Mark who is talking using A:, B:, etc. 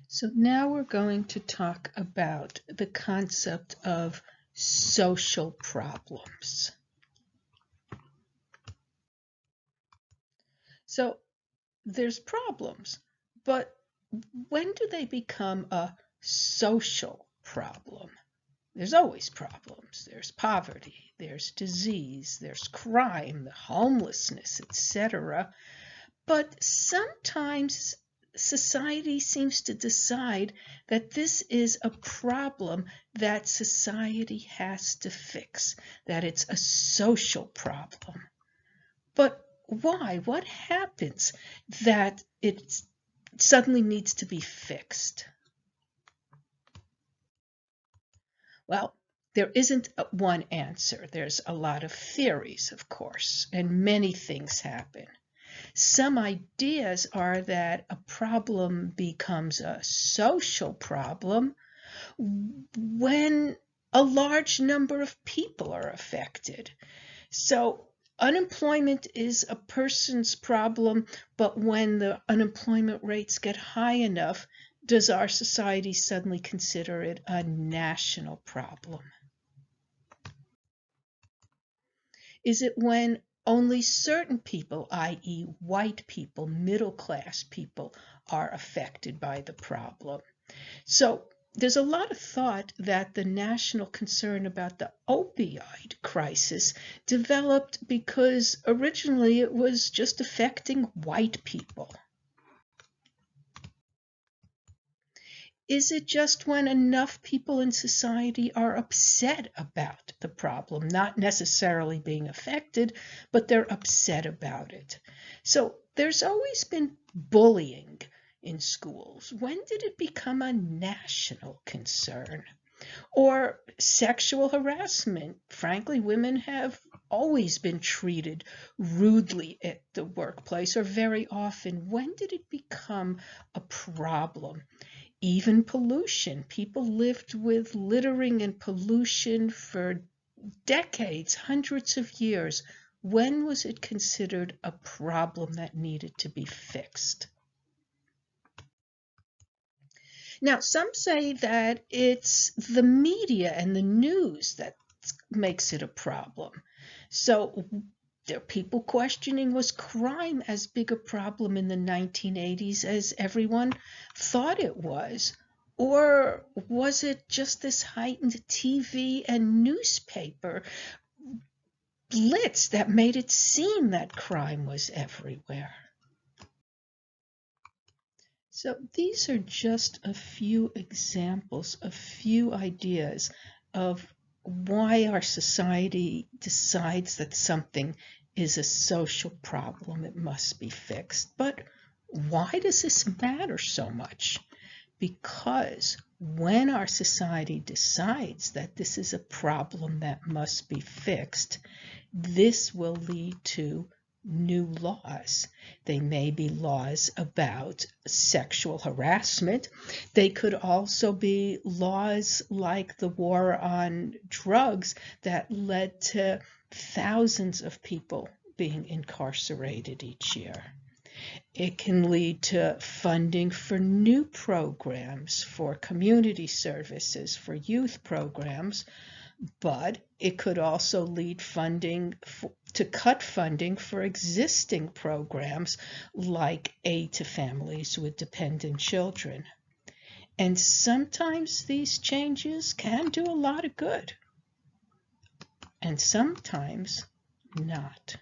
A: So now we're going to talk about the concept of social problems. So there's problems, but when do they become a social problem? There's always problems. There's poverty, there's disease, there's crime, homelessness, etc. But sometimes society seems to decide that this is a problem that society has to fix, that it's a social problem. But why? What happens that it suddenly needs to be fixed? Well, there isn't one answer. There's a lot of theories, of course, and many things happen. Some ideas are that a problem becomes a social problem when a large number of people are affected. So unemployment is a person's problem, but when the unemployment rates get high enough, does our society suddenly consider it a national problem? Is it when only certain people, i.e. white people, middle-class people, are affected by the problem? So there's a lot of thought that the national concern about the opioid crisis developed because originally it was just affecting white people. Is it just when enough people in society are upset about the problem, not necessarily being affected, but they're upset about it? So there's always been bullying in schools. When did it become a national concern? Or sexual harassment. Frankly, women have always been treated rudely at the workplace, or very often. When did it become a problem? Even pollution. People lived with littering and pollution for decades, hundreds of years. When was it considered a problem that needed to be fixed? Now, some say that it's the media and the news that makes it a problem. So there are people questioning, was crime as big a problem in the 1980s as everyone thought it was? Or was it just this heightened TV and newspaper blitz that made it seem that crime was everywhere? So these are just a few examples, a few ideas of why our society decides that something is a social problem, it must be fixed. But why does this matter so much? Because when our society decides that this is a problem that must be fixed, this will lead to new laws. They may be laws about sexual harassment. They could also be laws like the war on drugs that led to thousands of people being incarcerated each year. It can lead to funding for new programs, for community services, for youth programs, but it could also lead to cut funding for existing programs like aid to families with dependent children. And sometimes these changes can do a lot of good, and sometimes not.